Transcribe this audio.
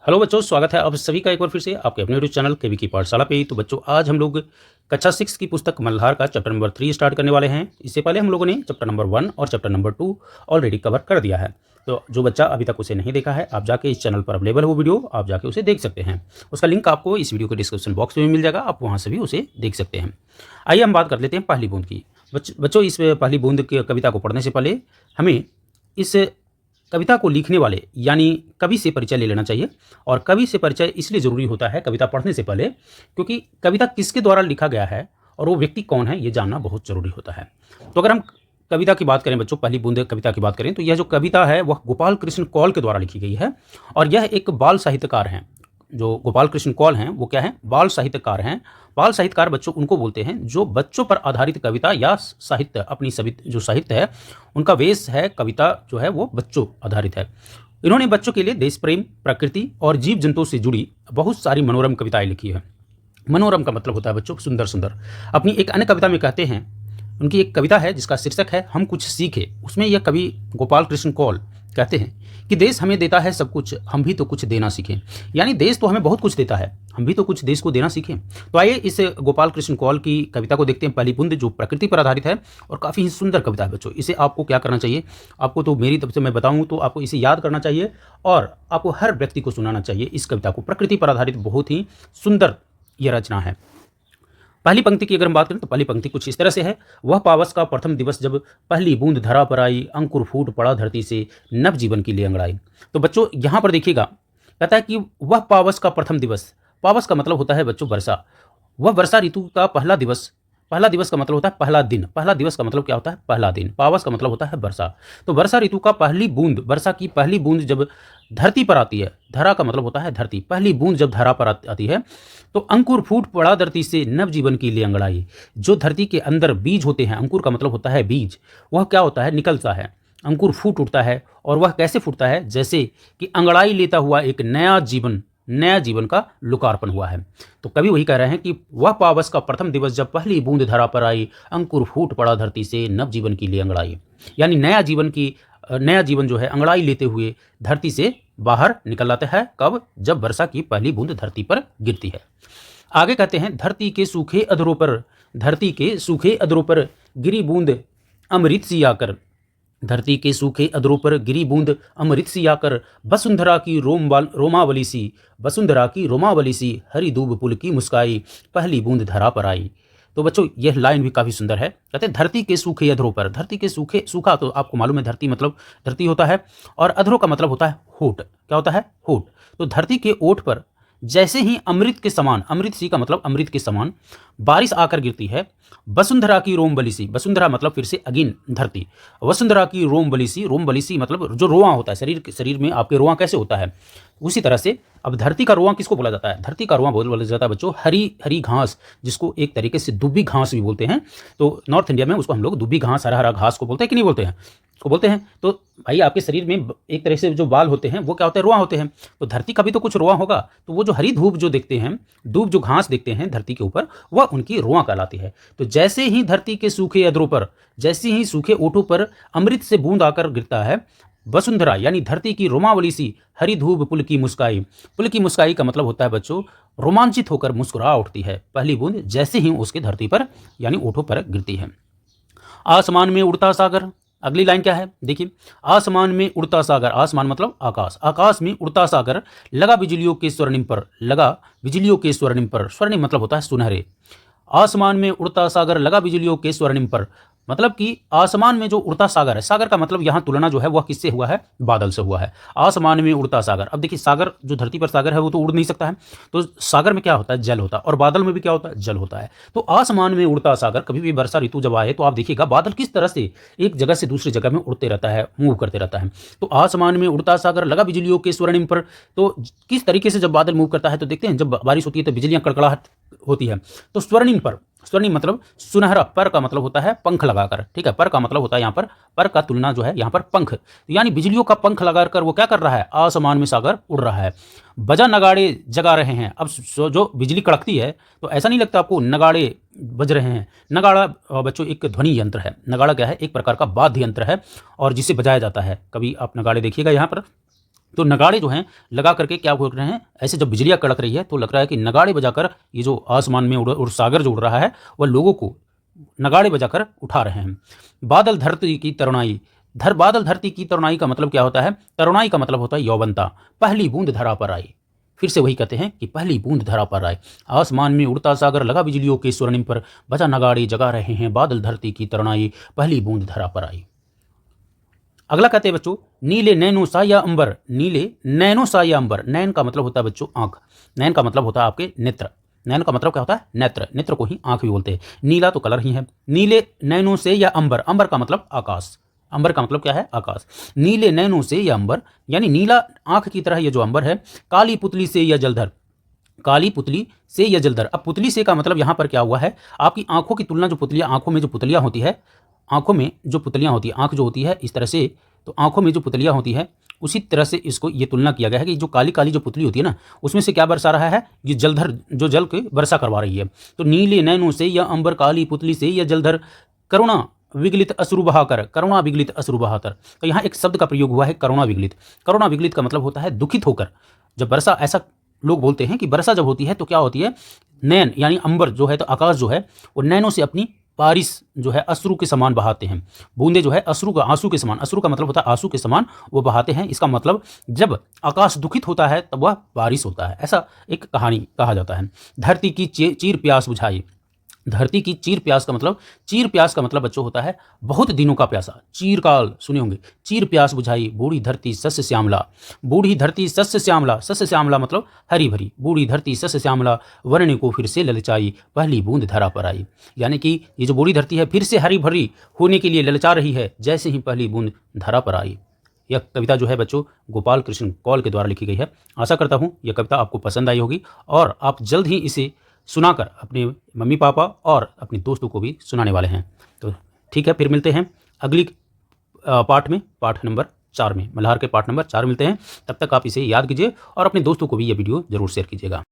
Hello बच्चों, स्वागत है आप सभी का एक बार फिर से आपके अपने यूट्यूब चैनल केवी की पाठशाला पे। तो बच्चों, आज हम लोग कक्षा 6 की पुस्तक मल्हार का चैप्टर नंबर 3 स्टार्ट करने वाले हैं। इससे पहले हम लोगों ने चैप्टर नंबर 1 और चैप्टर नंबर 2 ऑलरेडी कवर कर दिया है। तो जो बच्चा अभी तक उसे नहीं देखा है, आप जाके इस चैनल पर अवेलेबल हो वीडियो, आप जाके उसे देख सकते हैं। उसका लिंक आपको इस वीडियो के डिस्क्रिप्शन बॉक्स में मिल जाएगा, आप वहाँ से भी उसे देख सकते हैं। आइए हम बात कर लेते हैं पहली बूंद की। बच्चों, इस पहली बूंद की कविता को पढ़ने से पहले हमें इस कविता को लिखने वाले यानी कवि से परिचय ले लेना चाहिए। और कवि से परिचय इसलिए ज़रूरी होता है कविता पढ़ने से पहले, क्योंकि कविता किसके द्वारा लिखा गया है और वो व्यक्ति कौन है, ये जानना बहुत ज़रूरी होता है। तो अगर हम कविता की बात करें बच्चों, पहली बूंद कविता की बात करें, तो यह जो कविता है वह गोपाल कृष्ण कौल के द्वारा लिखी गई है। और यह एक बाल साहित्यकार हैं। जो गोपाल कृष्ण कौल हैं वो क्या हैं? बाल साहित्यकार हैं। बाल साहित्यकार बच्चों उनको बोलते हैं जो बच्चों पर आधारित कविता या साहित्य, अपनी सभी जो साहित्य है उनका वेश है, कविता जो है वो बच्चों आधारित है। इन्होंने बच्चों के लिए देश प्रेम, प्रकृति और जीव जंतुओं से जुड़ी बहुत सारी मनोरम कविताएं लिखी है। मनोरम का मतलब होता है बच्चों सुंदर सुंदर। अपनी एक अन्य कविता में कहते हैं, उनकी एक कविता है जिसका शीर्षक है हम कुछ सीखे, उसमें यह कवि गोपाल कृष्ण कौल कहते हैं कि देश हमें देता है सब कुछ, हम भी तो कुछ देना सीखें। यानी देश तो हमें बहुत कुछ देता है, हम भी तो कुछ देश को देना सीखें। तो आइए इस गोपाल कृष्ण कौल की कविता को देखते हैं, पहली बूंद, जो प्रकृति पर आधारित है और काफ़ी ही सुंदर कविता है बच्चों। इसे आपको क्या करना चाहिए, आपको तो मेरी तरफ से मैं बताऊं तो आपको इसे याद करना चाहिए और आपको हर व्यक्ति को सुनाना चाहिए इस कविता को। प्रकृति पर आधारित बहुत ही सुंदर यह रचना है। पहली पंक्ति की अगर हम बात करें तो पहली पंक्ति कुछ इस तरह से है। वह पावस का प्रथम दिवस जब पहली बूंद धरा पर आई, अंकुर फूट पड़ा धरती से नव जीवन की ले अंगड़ाई। तो बच्चों यहाँ पर देखिएगा, कहता है कि वह पावस का प्रथम दिवस, पावस का मतलब होता है बच्चों वर्षा। वह वर्षा ऋतु का पहला दिवस, पहला दिवस का मतलब होता है पहला दिन, पहला दिवस का मतलब क्या होता है? पहला दिन। पावस का मतलब होता है वर्षा। तो वर्षा ऋतु का पहली बूंद, वर्षा की पहली बूंद जब धरती पर आती है, धरा का मतलब होता है धरती, पहली बूंद जब धरा पर आती है तो अंकुर फूट पड़ा धरती से नव जीवन की ले अंगड़ाई। जो धरती के अंदर बीज होते हैं, अंकुर का मतलब होता है बीज, वह क्या होता है? निकलता है, अंकुर फूट उठता है। और वह कैसे फूटता है? जैसे कि अंगड़ाई लेता हुआ एक नया जीवन, नया जीवन का लोकार्पण हुआ है। तो कवि वही कह रहे हैं कि वह पावस का प्रथम दिवस जब पहली बूंद धरा पर आई, अंकुर फूट पड़ा धरती से नव जीवन की ले अंगड़ाई। यानी नया जीवन की, नया जीवन जो है अंगड़ाई लेते हुए धरती से बाहर निकल आता है। कब? जब वर्षा की पहली बूंद धरती पर गिरती है। आगे कहते हैं धरती के सूखे अधरों पर, धरती के सूखे अधरों पर गिरी बूंद अमृत सी आकर, धरती के सूखे अधरों पर गिरी बूंद अमृत सी आकर, वसुंधरा की रोमावली सी, वसुंधरा की रोमावली सी, हरी दूब पुल की मुस्काई, पहली बूंद धरा पर आई। तो बच्चों यह लाइन भी काफ़ी सुंदर है। कहते हैं धरती के सूखे अधरों पर, धरती के सूखे, सूखा तो आपको मालूम है धरती मतलब धरती होता है, और अधरों का मतलब होता है होठ। क्या होता है? होठ। तो धरती के ओठ पर जैसे ही अमृत के समान, अमृत सी का मतलब अमृत के समान बारिश आकर गिरती है, वसुंधरा की रोम बली सी, वसुंधरा मतलब फिर से अगेन धरती, वसुंधरा की रोम बली सी, रोम बली सी मतलब जो रोआं होता है, शरीर में आपके रोआं कैसे होता है उसी तरह से अब धरती का रोआं किसको बोला जाता है? धरती का रोआं बोला जाता है बच्चों हरी हरी घास, जिसको एक तरीके से दुब्बी घास भी बोलते हैं। तो नॉर्थ इंडिया में उसको हम लोग दुब्बी घास, हरा हरा घास को बोलते हैं कि नहीं बोलते हैं? उसको बोलते हैं। तो भाई आपके शरीर में एक तरह से जो बाल होते हैं वो क्या होते हैं? रोआं होते हैं। तो धरती का भी तो कुछ रोआं होगा। तो वो जो हरी धूप जो देखते हैं, धूप जो घास देखते हैं धरती के ऊपर, वह उनकी रोआं कहलाती है। तो जैसे ही धरती के सूखे अधरों पर, जैसे ही सूखे ओठों पर अमृत से बूंद आकर गिरता है, वसुंधरा यानी धरती की रोमावली सी, हरी धूप पुल की मुस्काई। पुल की मुस्काई का मतलब होता है बच्चों रोमांचित होकर मुस्कुरा उठती है पहली बूंद जैसे ही उसके धरती पर यानी ओठों पर गिरती है। आसमान में उड़ता सागर, अगली लाइन क्या है देखिए, आसमान में उड़ता सागर, आसमान मतलब आकाश, आकाश में उड़ता सागर, लगा बिजलियों के स्वर्णिम पर, लगा बिजलियों के स्वर्णिम पर, स्वर्णिम मतलब होता है सुनहरे। आसमान में उड़ता सागर लगा बिजलियों के स्वर्णिम पर, मतलब कि आसमान में जो उड़ता सागर है, सागर का मतलब यहाँ तुलना जो है वह किससे हुआ है? बादल से हुआ है। आसमान में उड़ता सागर, अब देखिए सागर जो धरती पर सागर है वो तो उड़ नहीं सकता है, तो सागर में क्या होता है? जल होता है, और बादल में भी क्या होता है? जल होता है। तो आसमान में उड़ता सागर, कभी भी वर्षा ऋतु जब आए तो आप देखिएगा बादल किस तरह से एक जगह से दूसरी जगह में उड़ते रहता है, मूव करते रहता है। तो आसमान में उड़ता सागर लगा बिजलियों के स्वर्णिम पर, तो किस तरीके से जब बादल मूव करता है तो देखते हैं जब बारिश होती है तो बिजलियां कड़कड़ाहट होती है। तो स्वर्णिम पर, स्वर्णिम मतलब सुनहरा, पर का मतलब होता है पंख लगाकर, ठीक है? पर का मतलब होता है यहाँ पर का तुलना जो है यहाँ पर पंख, यानी बिजलियों का पंख लगाकर वो क्या कर रहा है? आसमान में सागर उड़ रहा है। बजा नगाड़े जगा रहे हैं, अब जो बिजली कड़कती है तो ऐसा नहीं लगता आपको नगाड़े बज रहे हैं? नगाड़ा बच्चों एक ध्वनि यंत्र है। नगाड़ा क्या है? एक प्रकार का वाद्य यंत्र है और जिसे बजाया जाता है। कभी आप नगाड़े देखिएगा यहाँ पर तो नगाड़े जो हैं लगा करके क्या हो रहे हैं, ऐसे जब बिजलियाँ कड़क रही है तो लग रहा है कि नगाड़े बजाकर ये जो आसमान में और सागर जो उड़ रहा है वह लोगों को नगाड़े बजाकर उठा रहे हैं। बादल धरती की तरुणाई, बादल धरती की तरुणाई का मतलब क्या होता है? तरुणाई का मतलब होता है यौवनता। पहली बूंद धरा पर आई, फिर से वही कहते हैं कि पहली बूंद धरा पर आए। आसमान में उड़ता सागर लगा बिजलियों के स्वर्णिम पर, बजा नगाड़े जगा रहे हैं बादल धरती की तरुणाई, पहली बूंद धरा पर आई। अगला कहते हैं बच्चों, नीले नैनो साया अंबर, नीले नैनो साया अंबर। नैन का मतलब होता है बच्चों आंख, नैन का मतलब होता है आपके नेत्र, नैन का मतलब क्या होता है? नेत्र, नेत्र को ही आंख भी बोलते हैं। नीला तो कलर ही है। नीले नैनो से या अंबर, अंबर का मतलब आकाश, अंबर का मतलब क्या है? आकाश। नीले नैनो से या अंबर, यानी नीला आंख की तरह ये जो अंबर है। काली पुतली से या जलधर, काली पुतली से या जलधर। अब पुतली से का मतलब यहाँ पर क्या हुआ है, आपकी आंखों की तुलना, जो पुतलियाँ, आंखों में जो पुतलियाँ होती है, आंखों में जो पुतलियाँ होती है, आंख जो होती है इस तरह से, तो आंखों में जो पुतलियाँ होती है उसी तरह से इसको ये तुलना किया गया है कि जो काली काली जो पुतली होती है ना, उसमें से क्या बरसा रहा है? ये जलधर, जो जल के वर्षा करवा रही है। तो नीले नैनों से या अंबर, काली पुतली से या जलधर, करुणा विगलित अश्रु बहाकर, करुणा विगलित अश्रु बहाकर। तो यहाँ एक शब्द का प्रयोग हुआ है करुणा विगलित। करुणा विगलित का मतलब होता है दुखित होकर। जब वर्षा, ऐसा लोग बोलते हैं कि वर्षा जब होती है तो क्या होती है, नैन यानी अंबर जो है, तो आकाश जो है वो नैनों से अपनी बारिश जो है अश्रु के समान बहाते हैं। बूंदे जो है अश्रु का, आंसू के समान, अश्रु का मतलब होता है आंसू के समान वो बहाते हैं। इसका मतलब जब आकाश दुखित होता है तब वह बारिश होता है, ऐसा एक कहानी कहा जाता है। धरती की चीर प्यास बुझाई, धरती की चीर प्यास का मतलब, चीर प्यास का मतलब बच्चों होता है बहुत दिनों का प्यासा। चीरकाल सुने होंगे। चीर प्यास बुझाई बूढ़ी धरती सस्य श्यामला, बूढ़ी धरती सस्य श्यामला, सस्य श्यामला मतलब हरी भरी। बूढ़ी धरती सस्य श्यामला, वर्ण को फिर से ललचाई, पहली बूंद धरा पर आई। यानी कि ये जो बूढ़ी धरती है फिर से हरी भरी होने के लिए ललचा रही है, जैसे ही पहली बूंद धरा पर आई। यह कविता जो है बच्चों गोपाल कृष्ण कौल के द्वारा लिखी गई है। आशा करता हूँ यह कविता आपको पसंद आई होगी और आप जल्द ही इसे सुनाकर अपने मम्मी पापा और अपने दोस्तों को भी सुनाने वाले हैं। तो ठीक है, फिर मिलते हैं अगली पार्ट में, पार्ट नंबर 4 में, मल्हार के पार्ट नंबर 4 मिलते हैं। तब तक आप इसे याद कीजिए और अपने दोस्तों को भी यह वीडियो ज़रूर शेयर कीजिएगा।